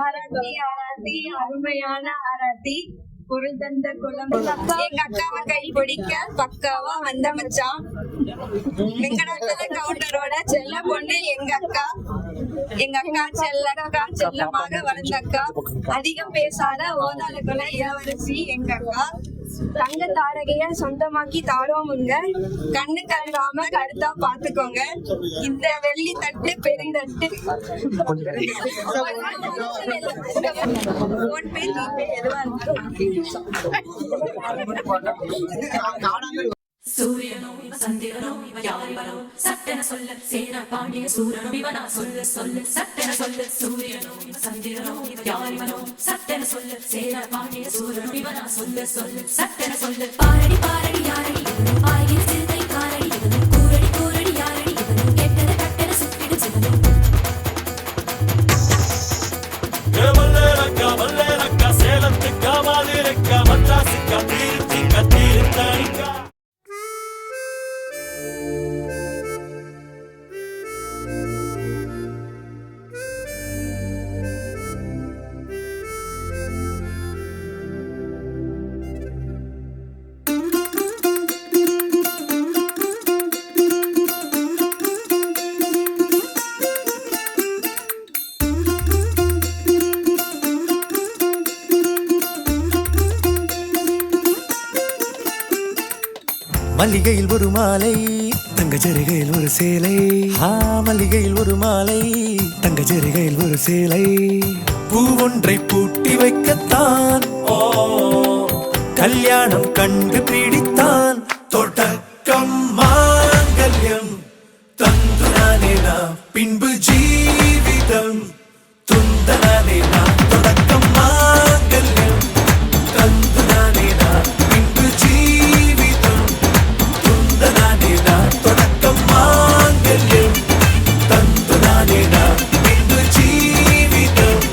ஆராத்தி ஆராத்தி அருமையான ஆராத்தி பொருள் தந்த குளம். எங்க அக்காவை கை பிடிக்க பக்காவா வந்த மச்சான். வெங்கடாச்சல கவுண்டரோட செல்ல பொண்ணு எங்க அக்கா. எங்க அக்கா செல்லக்கா, செல்லமாக வளர்ந்த அக்கா. அதிகம் பேசாத ஓதாத குல இளவரசி எங்க அக்கா. தங்க தாரகைய சொந்தமாக்கி தாரோமுங்க. கண்ணு கலங்காம கருத்தா பாத்துக்கோங்க. இந்த வெள்ளி தட்டு பெருந்தட்டு போன் பே ஜிபே எதுவா சூரியனோ சந்திரனோ யாரிவரோ சட்டென சொல்ல சேன பாண்டிய சூரனோ இவனா சொல்ல சொல்ல சட்டென சொல்ல சூரியனோ சந்திரனோ யாரிவரோ சட்டென சொல்ல சேன பாண்டிய சூரனோ இவனா சொல்ல சொல்ல சட்டென சொல்ல பாரடி பாரடி யாரடி பாய்கிற சிறுத்தை காரடி கூரடி கூரடி யாரடி கெட்டத கட்டென சுத்திடு சிவனோ வல்லேலக்கா சேலத்துக்கா மாதிரிக்கா மദ്രാസിக்கா திருச்சிக்கா திருத்தணிக்கா. மல்லிகையில் ஒரு மாலை தங்க ஜரிகையில் ஒரு சேலை. மல்லிகையில் ஒரு மாலை தங்க ஜரிகையில் ஒரு சேலை. பூ ஒன்றை பூட்டி வைக்கத்தான் கல்யாணம் கண்டு பிடித்தான். தொடக்கம் மாங்கல்யம் தந்துனானே நாம் பின்பு ஜீவிதம் துந்தனானே நாம். தொடக்கம் மாங்கல்யம் தந்துனானே நாம் பின்பு ஜீவிதம் துந்தனானே நாம். தொடக்கம் மாங்கல்யம் தந்துனானே நாம் பின்பு ஜீவிதம்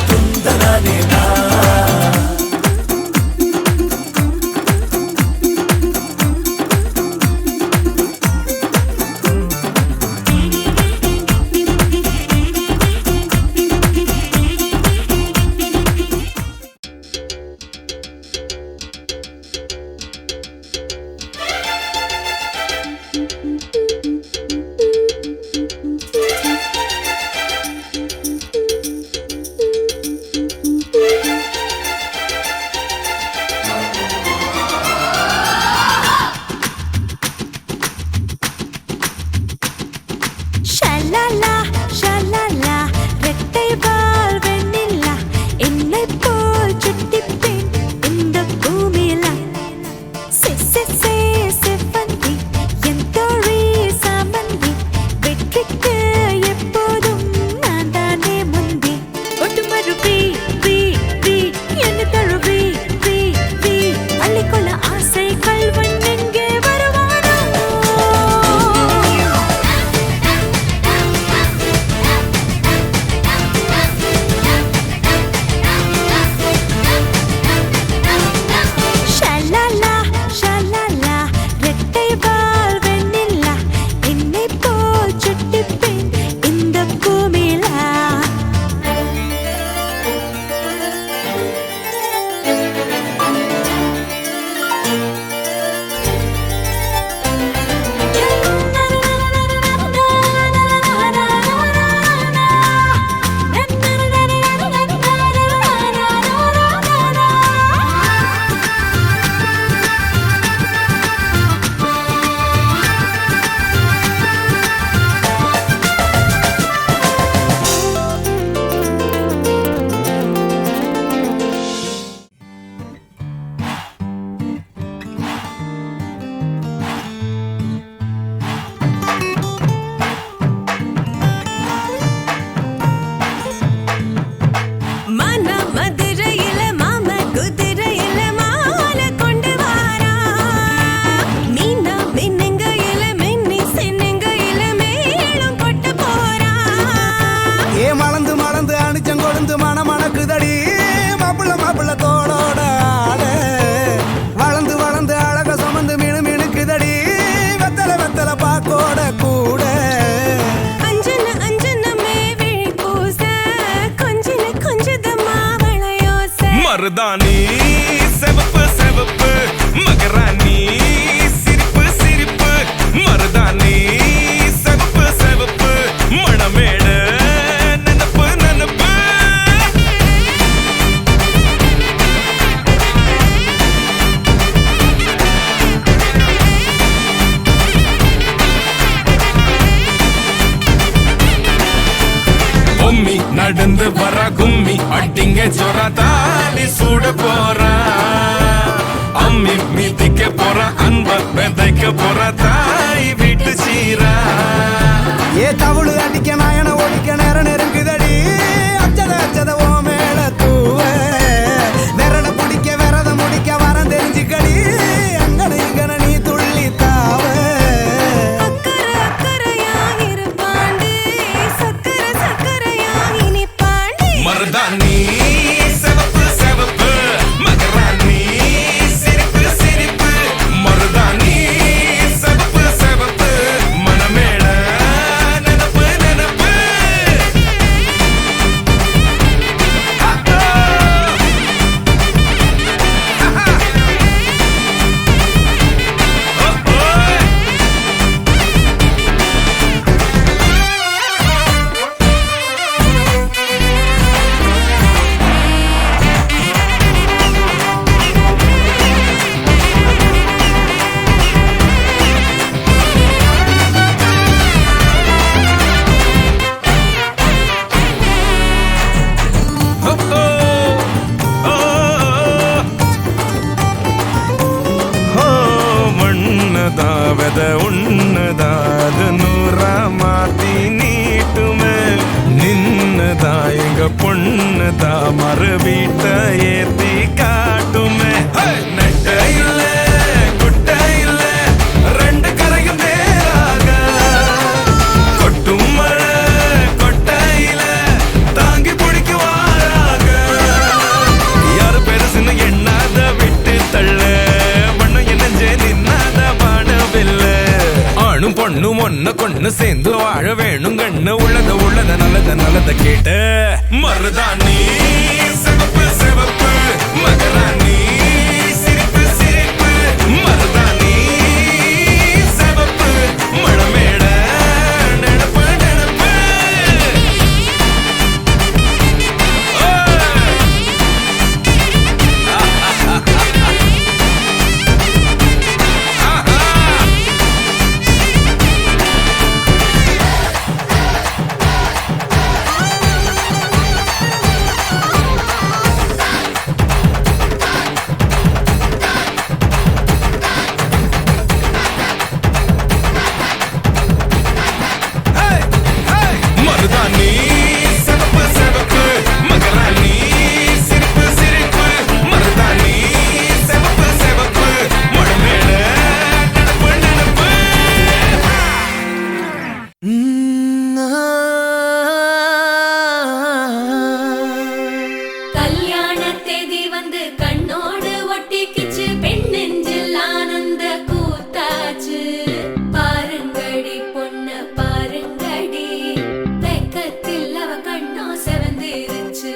துந்தனானே நாம். கும்மி அட்டிங்க ஜோரா தாலி சூட போறா அம்மி மீதிக்க போற அன்ப விதைக்க போற தாய் வீட்டு சீரா ஏ தவுளு அடிக்க நாயன ஒடிக்க நேரம் நெருங்குதடி அச்சத அச்சத ஓ மேல தூவ விரட பிடிக்க விரத முடிக்க வரம் தெரிஞ்சுக்கடி அங்கன இங்கன நீ துள்ளி தாவ மருதாணி சிவப்பு சிவப்பு மகராணி சிரிப்பு சிரிப்பு மருதாணி சிவப்பு சிவப்பு மனமேட நினப்பு நினப்பு மண்ணதாவத உன்னதாது நூறா மாத்தி நீட்டுமே நின்னதா எங்க பொண்ணுதா மறு வீட்ட ஏத்தி காட்டுமே நெட்ட இல்ல குட்ட இல்ல ரெண்டு கரையும் நேராக கொட்டும் மழை கொட்டையில தாங்கி பிடிக்குவாராக யாரு பெருசுன்னு எண்ணாத விட்டு தள்ள வண்ணம் என்னஞ்சே நின்னாத வானவில்ல ஆணும் பொண்ணும் ஒன்ன கொண்டு சேர்ந்து வாழ வேணும் கண்ணு உள்ளத உள்ளத நல்லத நல்லத கேட்ட மருதாணி சிவப்பு சிவப்பு மகராணி சிரிப்பு சிரிப்பு மருதாணி சிவப்பு மழமேட நினப்பு நினப்பு மருதாணி சிவப்பு சிவப்பு மகராணி சிரிப்பு சிரிப்பு மருதாணி சிவப்பு சிவப்பு மழமேட நினப்பு நினப்பு கல்யாண தேதி வந்து கண்ணோடு ஒட்டிக்கிச்சு பெண் நெஞ்சில் ஆனந்த கூத்தாச்சு பாருங்கடி பொண்ண பாருங்கடி வெக்கத்தில் அவ கண்ணோ செவந்திருச்சு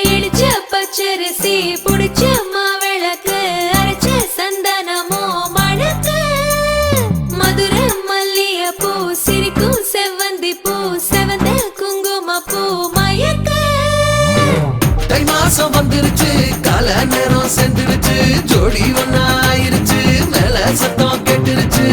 இடிச்ச பச்சரிசி புடிச்ச மாவிளக்கு அரைச்ச சந்தனமோ மணக்கு மதுர மல்லிய பூ சிரிக்கும் செவ்வந்தி பூ செவந்த குங்கும பூ மயக்க தை மாசம் வந்துருச்சு கால நேரம் சென்றுருச்சு ஜோடி ஒன்னாயிருச்சு மேல சத்தம் கெட்டுருச்சு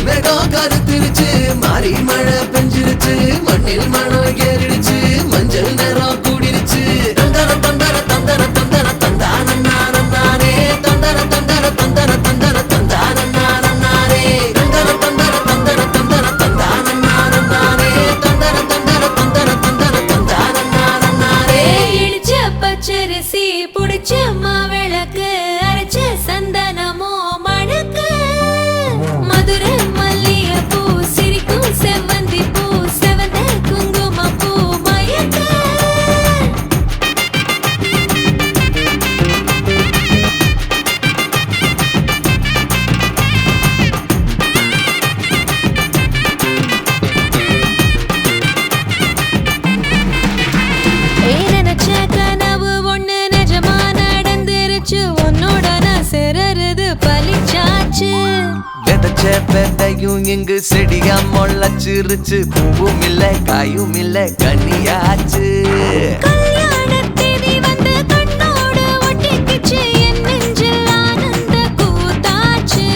மேகம் கருத்துருச்சு மாறி மழை பெஞ்சிருச்சு மண்ணில் மணம் ஏறிடுச்சு மஞ்சள் நேரம் கூடிருச்சு தந்தர தந்தர தந்தர தந்தர தந்தானே தந்தர தந்தர தந்தர தந்தர தந்தானே தந்தர தந்தர தந்தர தந்தர தந்தானே தந்தர தந்தர தந்தர தந்தர தந்தானே இடிச்ச பச்சரிசி புடிச்ச மாவிளக்கு அரைச்ச சந்தனமோ மணக்கு மதுர மல்லிய பூ சிரிக்கும் செவ்வந்தி பூ செவந்த குங்கும பூ மயக்க நினைச்ச கனவு ஒண்ணு நிஜமா நடந்துருச்சு உன்னோட நான் சிறருது பலிச்சாச்சு விதைச்ச வச்ச பெட்டையும் இங்கு செடியா முளைச்சிருச்சு. பூவும் இல்ல காயும் இல்ல கனியாச்சு. கல்யாணத்தேதி வந்து கண்ணோடு ஒட்டிக்கிச்சு, என் நெஞ்சில் ஆனந்த கூத்தாச்சு.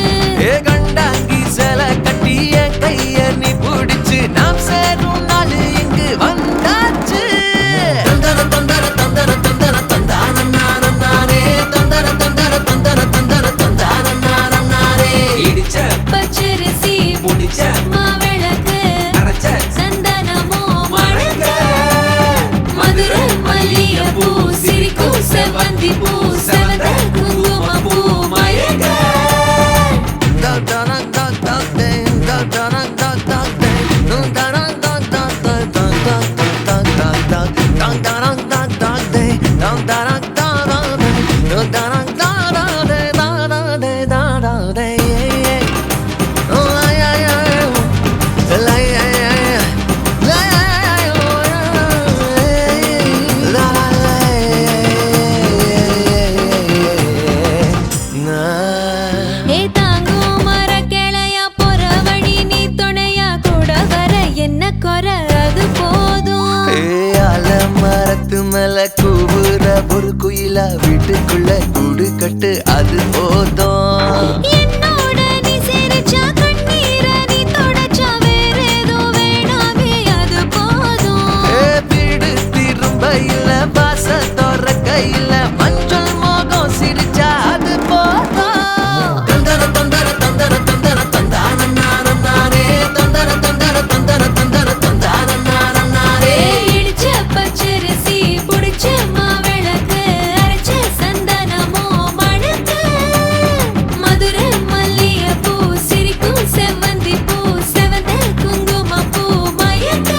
ஏ கண்டாங்கி சில கட்டி என் கைய நீ பிடிச்சு, நாம் சேரும் நாள் இங்கு வந்தாச்சு. தந்தர தந்தர தந்தர தந்தர தந்தானே தந்தர தந்தர தந்தர தந்தர தந்தானே. இடிச்ச பச்சரிசி முடிச்ச மாவிளக்கு அரைச்ச சந்தனமோ மணக்க, மதுரை மல்லிகைப்பூ சிரிக்கும் செவ்வந்தி பூ செவந்த குங்குமப்பூ மயக்க. ஏ தாங்கும் மரக்கிளையா போற வழி நீ துணையா கூட வர என்ன குறை அது போதும். மரத்து மேல கூவுற ஒரு குயிலா வீட்டுக்குள்ள கூடு கட்டு அது போதும். என்னோட நீ சிரிச்சா கண்ணீரை நீ தொடச்சா வேற ஏதோ வேணாமே அது போதும். வீடு திரும்ப இல்ல பாச தோற கையில மஞ்சள் மோகம் சிரிச்சா அது போதும். தந்தர தந்தர தந்தர தந்தர தந்தானே தந்தர தந்தர தந்தர தந்தர தந்தானே. இடிச்ச பச்சரிசி புடிச்ச மாவிளக்கு அரைச்ச சந்தனமோ மணக்க, மதுரை மல்லிகைப்பூ சிரிக்கும் செவ்வந்தி பூ செவந்த குங்குமப்பூ மயக்க.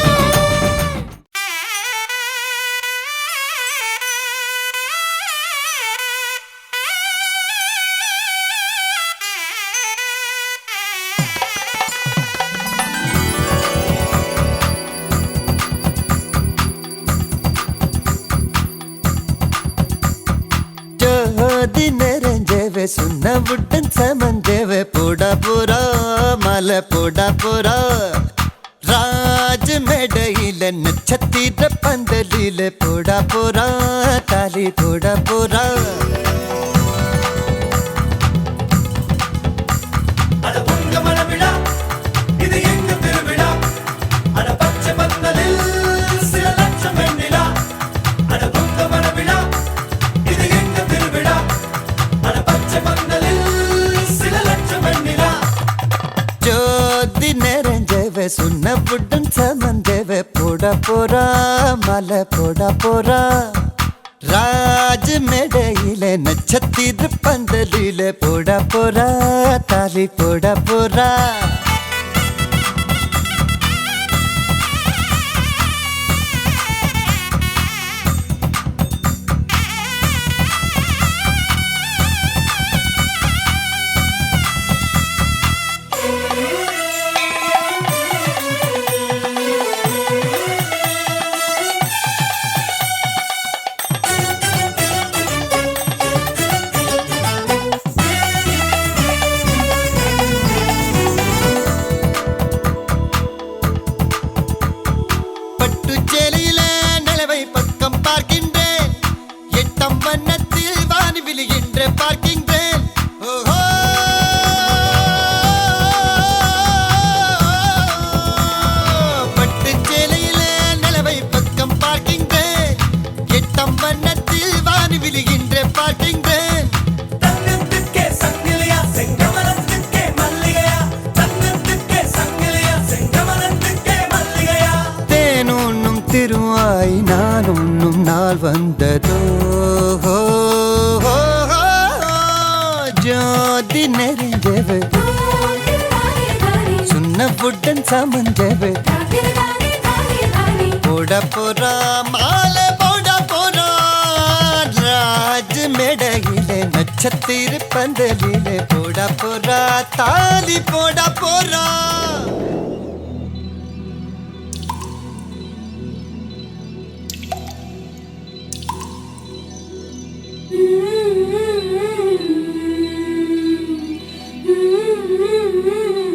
ஜோதி நிறைஞ்சவே சுண்ண விட்டன் சமஞ்சவே போடா போறா மலை போடா போறா. ராஜ் மேடையில நட்சத்திர பந்தலில போடா போறா தாலி போடா போறா. அட உங்க மனவிழா இது எங்க திருவிழா. அட பச்சை பந்தலில் சில லட்சம் வெண்ணிலா. அட உங்க மனவிழா இது எங்க திருவிழா. அட பச்சை பந்தலில் சில லட்சம் வெண்ணிலா. ஜோதி நிறைஞ்சவே சுண்ண விட்டன் சமஞ்சவே போடா போறா மலை போடா போறா. ராஜ் மேடையில நட்சத்திர பந்தலில போடா போறா தாலி போடா போறா. பட்டு சேலையில நிலவை பக்கம் பார்க்கின்றேன், எட்டம் வண்ணத்தில் வானி விழுகின்ற பார்க்கின்றேன். ஓஹோ பட்டு சேலையில நிலவை பக்கம் பார்க்கின்றேன், எட்டம் வண்ணத்தில் வானி விழுகின்ற பார்க்கின்றேன். தங்கத்துக்கே சங்கிலியா செங்கமலத்துக்கே மல்லிகையா. தங்கத்துக்கே சங்கிலியா செங்கமலத்துக்கே மல்லிகையா. தேனுண்ணும் திருவாய் நான் உண்ணும் நாள் வந்ததோ. ஜோதி நெறிஞ்சவு சுண்ண புட்டன் சமஞ்சவு போட போறா மாலை போட போறா. ராஜ் மேடையிலே நட்சத்திர பந்தலிலே போட போறா தாலி போட போறா. Mm-hmm.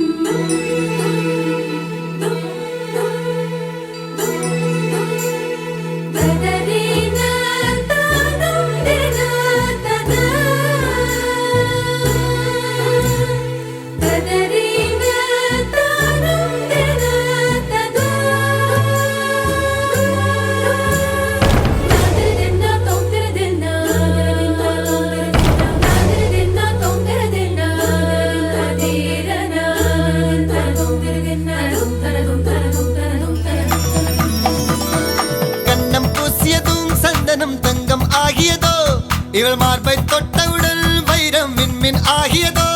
இவள் மார்பை தொட்டவுடன் வைரம் மின்மின் ஆகியதோ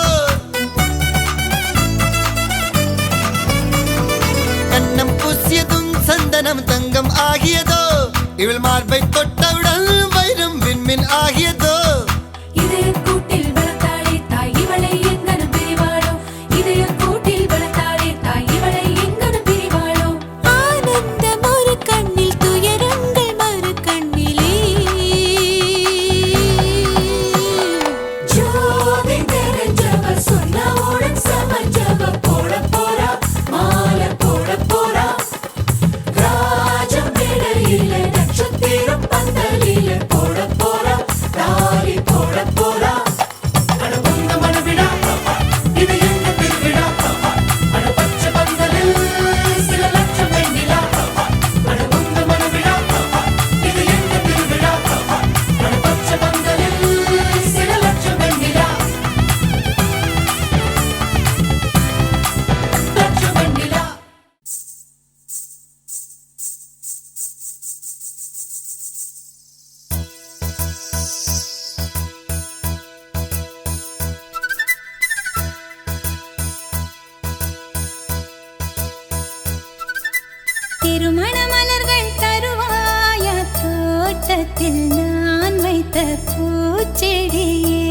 கண்ணம் பூசியதும் சந்தனம் தங்கம் ஆகியதோ இவள் மார்பை தொட்டவுடன் வைரம் மின்மின் ஆகியதோ இதய கூட்டில் வளர்த்தாளே தாய் இவளை எங்கனும் பிரிவாளோ இதய கூட்டில் வளர்த்தாளே தாய் இவளை எங்கனும் பிரிவாளோ ஆனந்தம் ஒரு கண்ணில் துயரங்கள் மறு கண்ணிலே ஜோதி தெரிஞ்சவ சொன்னவுடன் சமஞ்சவ போட போறா மாலை போட போறா ராஜம் இடையில நட்சத்திரம் பந்தலில போட போறா தாலி போட போறா அட பொங்க மனவிழா இது என்ன திருவிழா அட பச்சை பந்தலில் சில லட்சம் வெண்ணிலா அட பொங்க மனவிழா இது என்ன திருவிழா அட பச்சை பந்தலில் சில லட்சம் வெண்ணிலா லட்சம் வெண்ணிலா திருமண மலர்கள் தருவாயா தோட்டத்தில் நான் வைத்த பூச்செடியே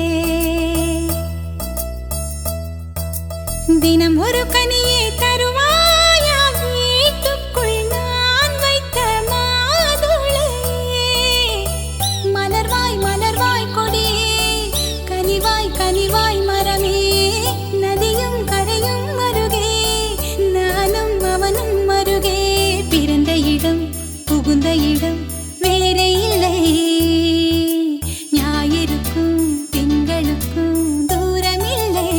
தினம் ஒரு கனியே தருவாயா வீட்டுக்குள் நான் வைத்த மாதுளையே மலர்வாய் மலர்வாய் கொடியே கனிவாய் கனிவாய் மரமே நதியும் கரையும் அருகே நானும் அவனும் அருகே பிறந்த இடம் புகுந்த இடம் வேறே இல்லை ஞாயிறுக்கும் திங்களுக்கும் தூரமில்லை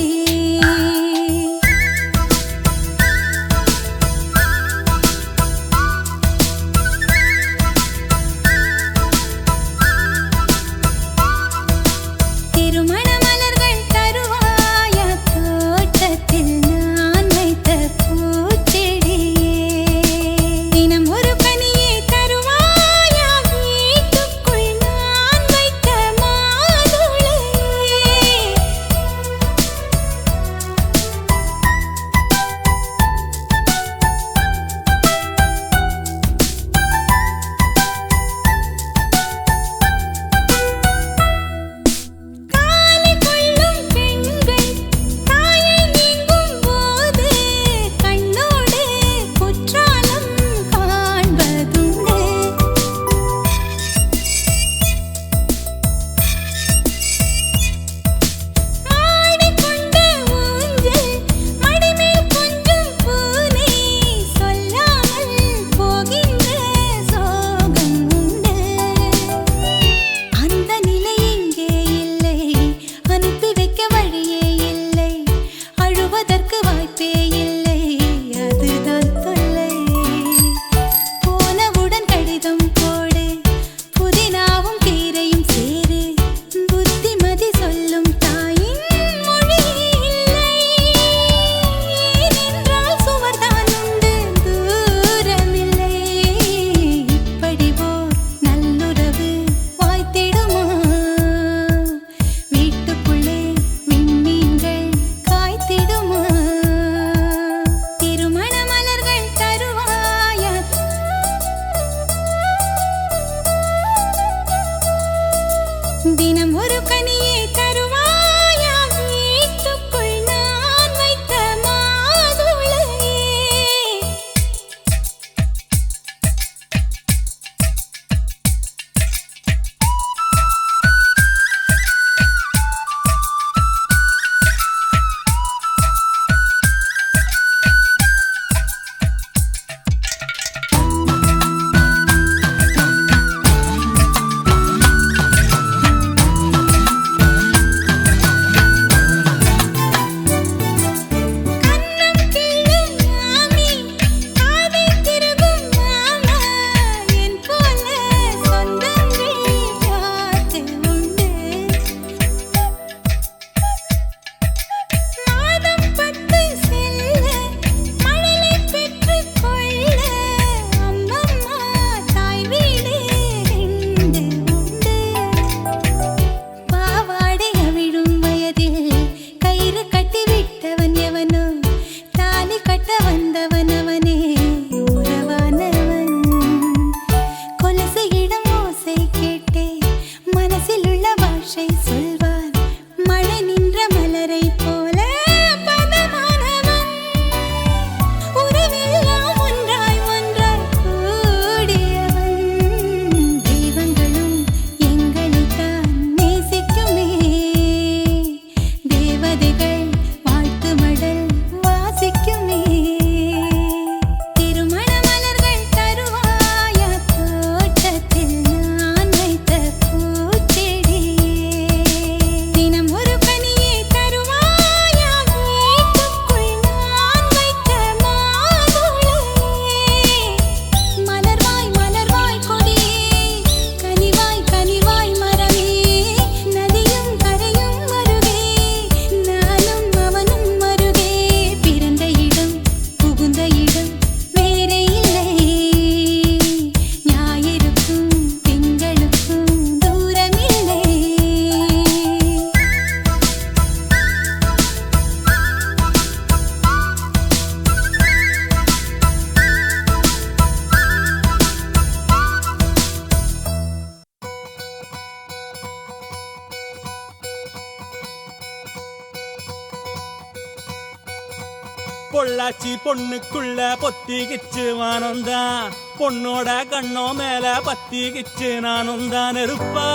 பொள்ளாச்சி பொண்ணுக்குள்ள பொத்திக்கிச்சு வானந்தான் பொண்ணோட கண்ணோ மேல பத்திக்கிச்சு நானும் தான் நெருப்பா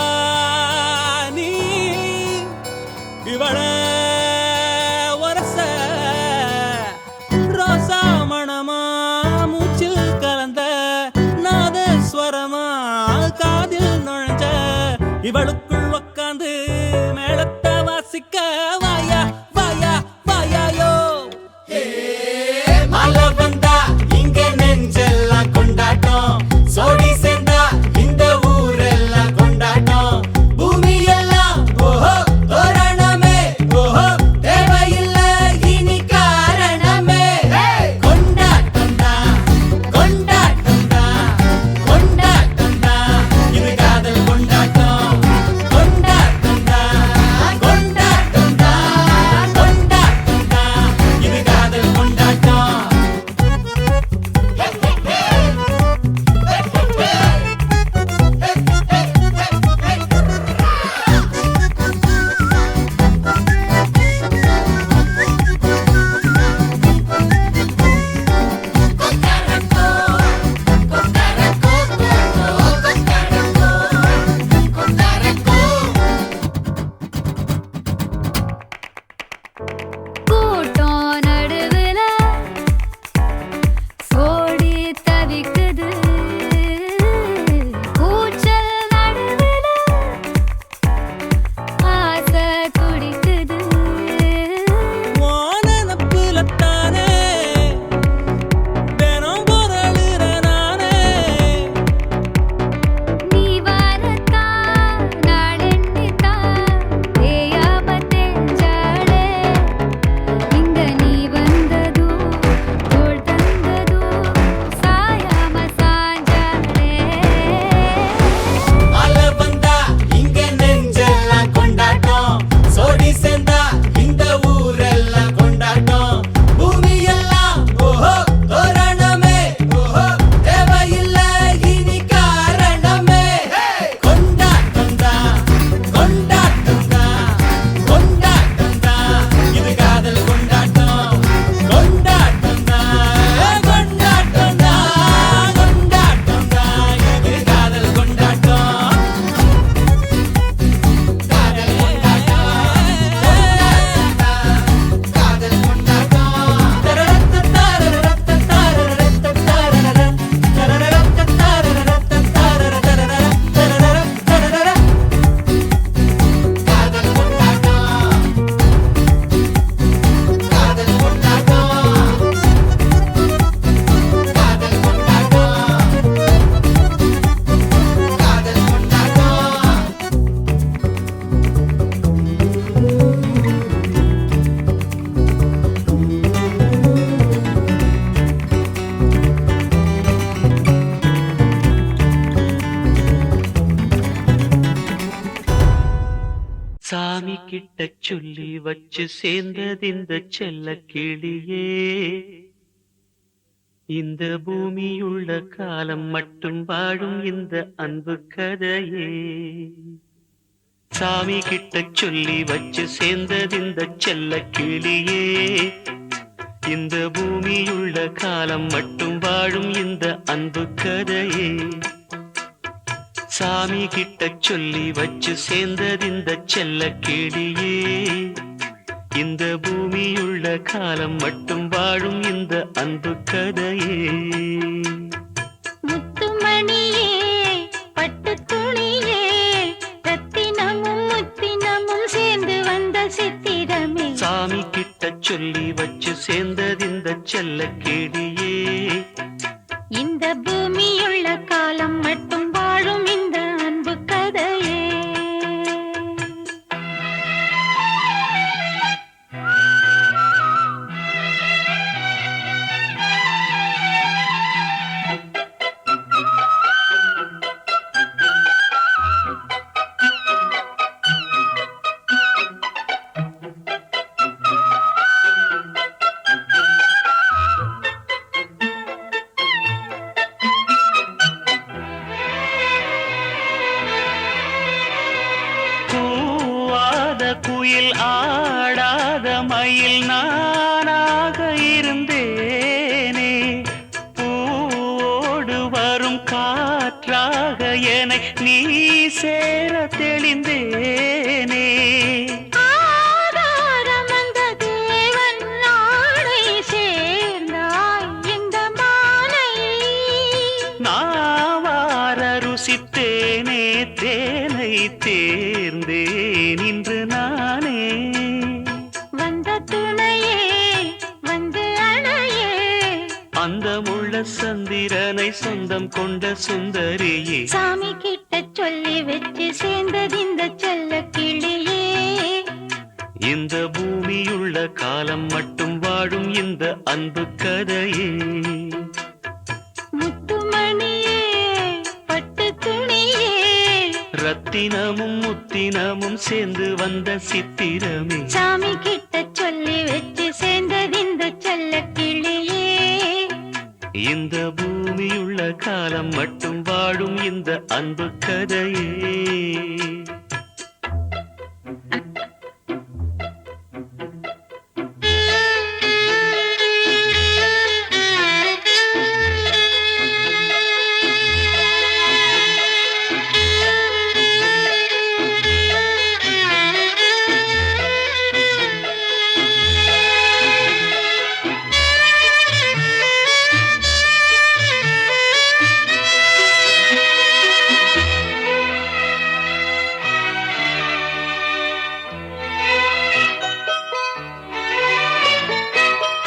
நீ இவள வரச ரோசா மணமா மூச்சில் கலந்த நாதஸ்வரமா காதில் நுழைஞ்ச இவளுக்குள் உக்காந்து மேளத்தை வாசிக்க வாயா வாயா வாயாயோ மழை வந்தா இங்க நெஞ்செல்லாம் கொண்டாட்டம் சோடி சேர்ந்தா இந்த ஊரெல்லாம் கொண்டாட்டம் பூமி எல்லாம் ஓஹோ தோரணமே ஓஹோ தேவையில்லை இனி காரணமே கொண்டாட்டம் தான் கொண்டாட்டம் தான் கொண்டாட்டம் தான் இது காதல் கொண்டாட்டம் கொண்டாட்டம் தான் கொண்டாட்டம் தான் கொண்டாட்டம் தான் இது காதல் கொண்டாட்டம் கூட்டம் நடுவுல ஓடி தவிக்குது கூச்சல் நடுவுல ஆசை துடிக்குது வானப்புலத்தானே தினம் பொருளுற நானே நீ வரத்தா நாளெண்ணித்தா தேயாம தெஞ்சாளே இங்க நீ வந்ததோ தோள் தந்ததோ சாயாம சாஞ்சாளே மழை வந்தா இங்க நெஞ்செல்லாம் கொண்டாட்டம் சோடி சேர்ந்தா இந்த ஊரெல்லாம் கொண்டாட்டம் பூமி எல்லாம் ஓஹோ தோரணமே ஓஹோ தேவையில்லை இனி காரணமே கொண்டாட்டம் தான் கொண்டாட்டம் தான் கொண்டாட்டம் தான் இது காதல் கொண்டாட்டம் கொண்டாட்டம் தான் கொண்டாட்டம் தான் கொண்டாட்டம் தான் இது காதல் கொண்டாட்டம் காதல் சாமி கிட்ட சொல்லி வச்சு சேர்ந்தது இந்த செல்ல கிளியே இந்த பூமியுள்ள காலம் மட்டும் வாழும் இந்த அன்பு கதையே சாமி கிட்ட சொல்லி வச்சு சேர்ந்தது இந்த செல்ல கிளியே இந்த பூமியுள்ள காலம் மட்டும் வாழும் இந்த அன்பு கதையே சாமி கிட்ட சொல்லி வச்சு சேர்ந்தது இந்த செல்ல கிளியே இந்த பூமியுள்ள காலம் மட்டும் வாழும் இந்த அன்பு கதையே முத்துமணியே பட்டு துணியே ரத்தினமும் முத்தினமும் சேர்ந்து வந்த சித்திரமே சாமி கிட்ட சொல்லி வச்சு சேர்ந்தது இந்த செல்ல கிளியே இந்த பூமியுள்ள காலம் மட்டும் வாழும் இந்த அன்பு கதையே குயில் ஆடாத மயில் நானாக இருந்தே என்னை நீ சேர தெளிந்தேனே. ஆதாரம் அந்த தேவன் நாடை சேர்ந்தாய் இந்த மாலை. நாவார ருசித்தேனே தேனை தேர்ந்தேன் இன்று நானே. வந்த துணையே வந்து அணையே அந்த முள்ள சந்திரனை சொந்தம் கொண்ட சுந்தரியே. சாமி கிட்ட சொல்லி வச்சு சேர்ந்தது இந்த செல்ல கிளியே. இந்த பூமியுள்ள காலம் மட்டும் வாழும் இந்த அன்பு கதையே. முத்துமணியே பட்டு துணியே ரத்தினமும் முத்தினமும் சேர்ந்து வந்த சித்திரமே. சாமி கிட்ட சொல்லி வச்சு சேர்ந்தது இந்த செல்ல கிளியே. இந்த பூமியுள்ள காலம் மட்டும் வாழும் இந்த அன்பு கதையே.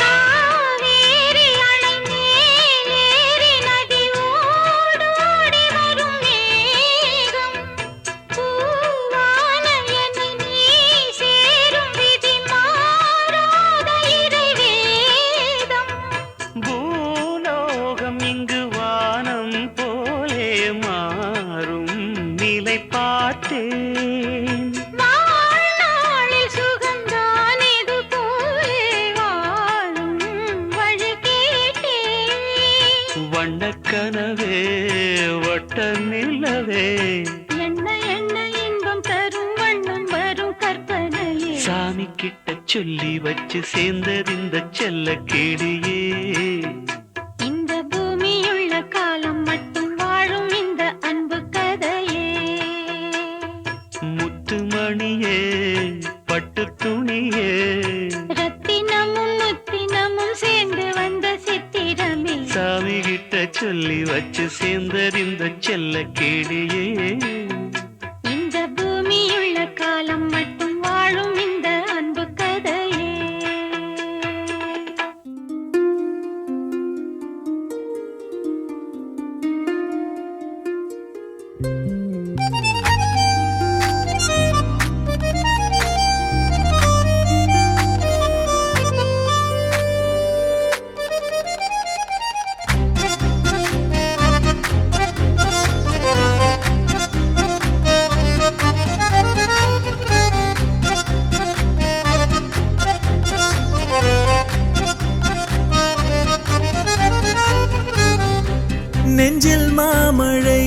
காவேரி அணை மேலேறி நதி ஓடோடி வரும் மேகம். பூவான என்னை நீ சேரும் விதி மாறாத இறைவேதம். பூலோகம் இங்கு வானம் போலே மாறும் நிலை பார்த்தேன். வாழ்நாளில் சுகந்தான் இது போலே வாழும் வழி கேட்டேன். வண்ணக்கனவே வட்ட நிலவே என்ன என்ன இன்பம் தரும் வண்ணம் வரும் கற்பனையே. சாமி கிட்ட சொல்லி வச்சு சேர்ந்தது இந்த செல்ல கிளியே. இந்த பூமியுள்ள காலம் மட்டும் வாழும் இந்த அன்பு கதையே. முத்துமணியே பட்டு துணியே ரத்தினமும் முத்தினமும் சேர்ந்து வந்த சித்திரமே. சாமி கிட்ட சொல்லி வச்சு சேர்ந்தது இந்த செல்ல கிளியே. இந்த பூமியுள்ள காலம் மட்டும் வாழும் இந்த அன்பு கதையே. நெஞ்சில் மாமழை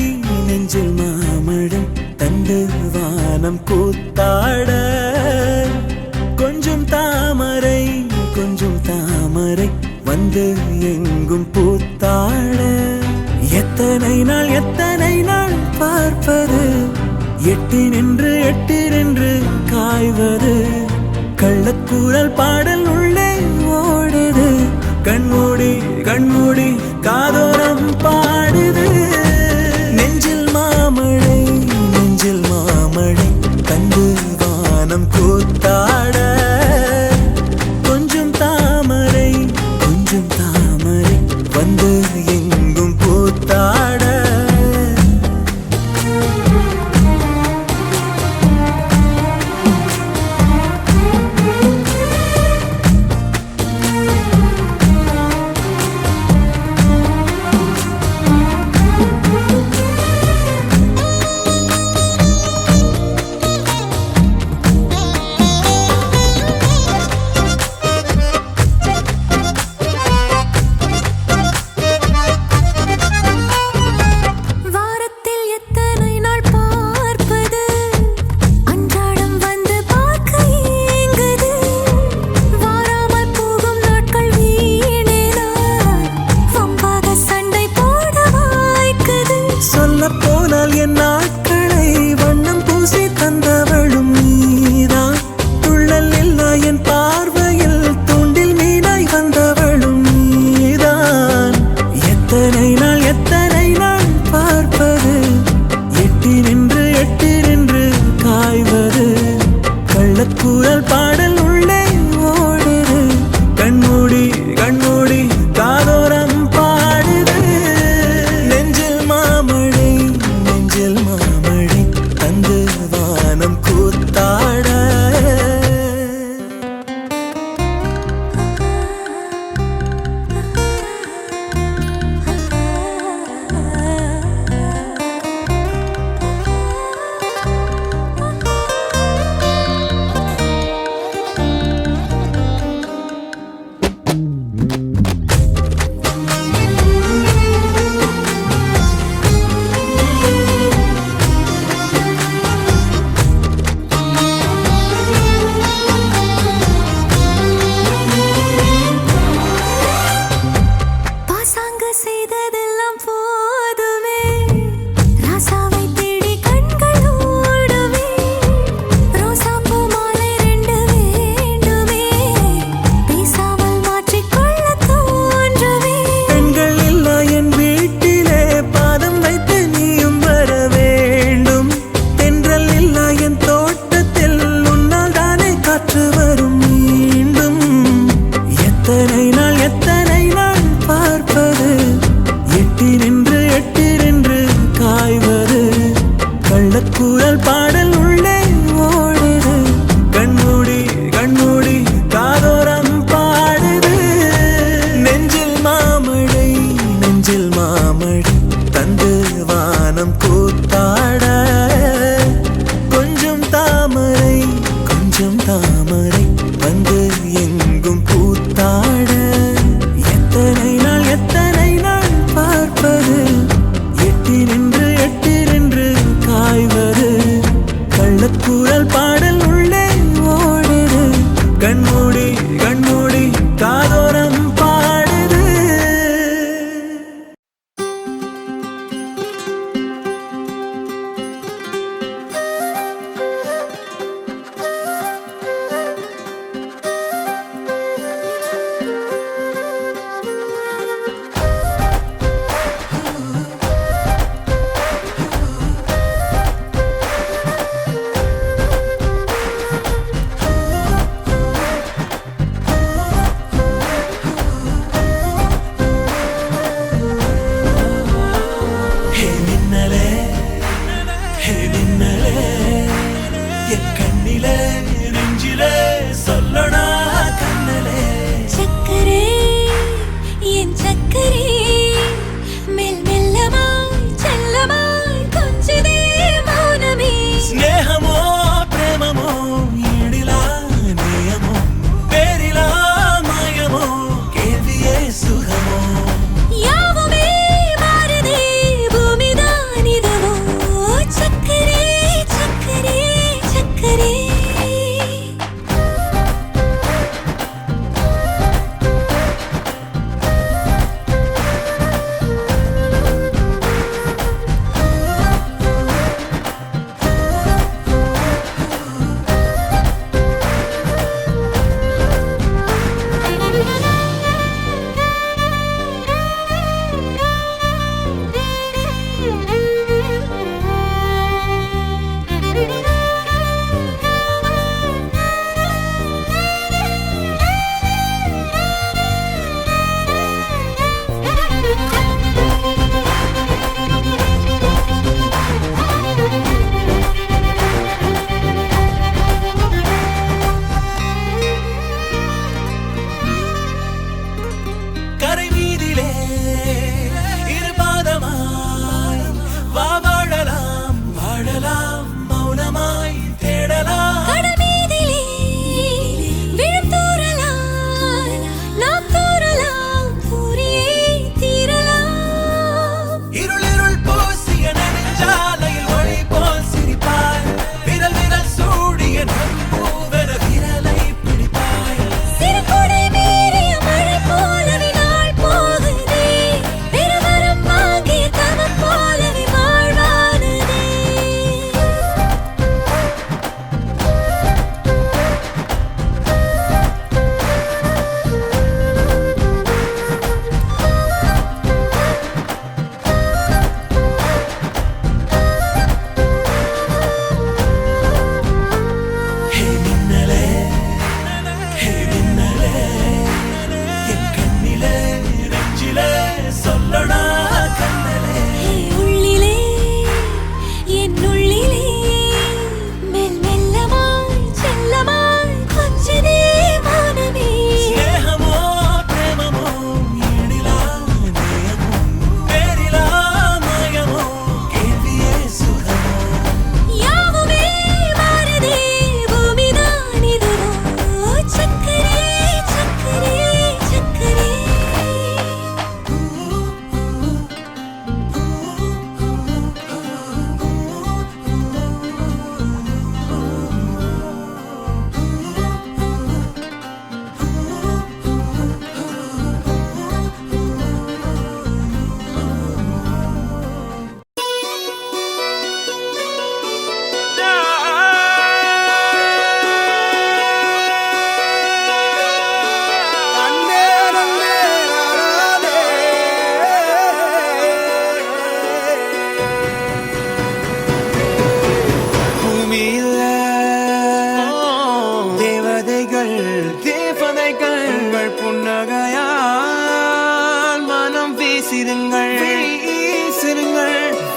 நெஞ்சில் மாமழை தந்து வானம் கூத்தாட. கொஞ்சம் தாமரை கொஞ்சம் தாமரை வந்து எங்கும் பூத்தாட. எத்தனை நாள் பார்ப்பது எட்டி நின்று காய்வது. கள்ளக்கூறல் பாடல் உள்ளே ஓடுது. கண்மூடி காதோரம் பாடுது. நெஞ்சில் மாமழை தந்து வானம் கூத்தாட. கொஞ்சம் தாமரை வந்து எங்கும் பூத்தாட. சொல்ல போன போனால் என் நாட்களை வண்ணம் பூசி தந்தவளும் நீதான். துள்ளல் இல்லா என் பார்வையில் தூண்டில் மீனாய் வந்தவளும் நீதான். எத்தனை நாள் பார்ப்பது, எட்டி நின்று காய்வது. கள்ளக்கூறல் பாடல் உள்ளே ஓடுது, கண்மூடி காதோரம் பாடுது. நெஞ்சில் மாமழை தந்து வானம் கூத்தாட. பாசாங்கு செய்ததெல்லாம் போதுமே, ராசாவை தேடி கண்கள் ஓடுமே. ரோசாப்பூ மாலை 2 வேண்டுமே, பேசாமல் மாற்றிக்கொள்ள தோன்றுமே. பெண்கள் இல்லா என் வீட்டிலே பாதம் வைத்து நீயும் வர வேண்டும். தென்றல் இல்லா என் தோட்டத்தில் உன்னால் தானே காற்று வரும் மீண்டும். எத்தனை நாள் பார்ப்பது, எட்டி நின்று காய்வது. கள்ளக்கூறல் பாடல் உள்ளே ஓடுது, கண்மூடி காதோரம் பாடுது. நெஞ்சில் மாமழை தந்து வானம் கூத்தாட. கொஞ்சம் தாமரை வந்து எங்கும் கூத்தாட. எத்தனை நாள் பார்ப்பது, எட்டி நின்று காய்வது. கள்ளக்கூறல் பாடல் உள்ளே ஓடுது, கண்மூடி காதோரம் பாடுது. 「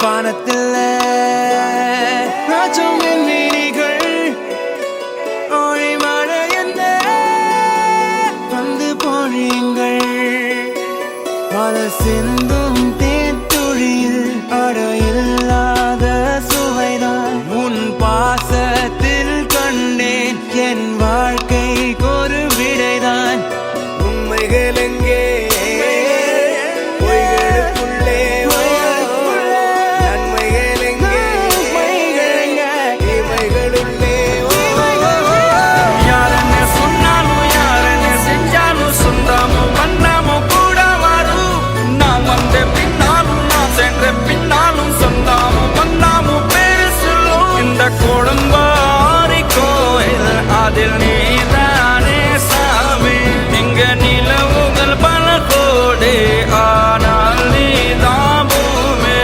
வானத்தில் ராஜம் என் விழிகள் ஒளி மழை என்ன வந்து பொழியுங்கள் பல சிந்தும் தேத்துழியில் அடையில்லாத சுவைதான் உன் பாசத்தில் கண்டேன் என் வாழ்க்கைக்கு ஒரு விடைதான் உண்மைகள் எங்கே பொய்களுக்குள்ளே நன்மைகள் எங்கே இமைகளுள்ளே யாரன்னு சொன்னாலும் யாரன்னு செஞ்சாலும் சொந்தமும் பண்ணாமும் கூட வரும் நான் வந்த பின்னாலும் நான் சென்ற பின்னாலும் சொந்தமும் பண்ணாமும் பேரு சொல்லும் இந்த கொடும்பாரி கோயில் அதில் நீதானே சாமி இங்க நிலவுகள் பல கோடி ஆனால் நீதான் பூமி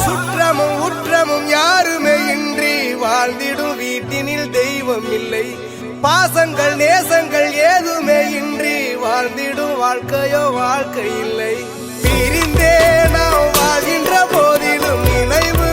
சுற்றமும் உற்றமும் யாருமே இன்றி வாழ்ந்திடும் வீட்டினில் தெய்வம் இல்லை பாசங்கள் நேசங்கள் ஏதுமே இன்றி வாழ்ந்திடும் வாழ்க்கையோ வாழ்க்கை இல்லை பிரிந்தே நாம் வாழ்கின்ற போதிலும் நினைவு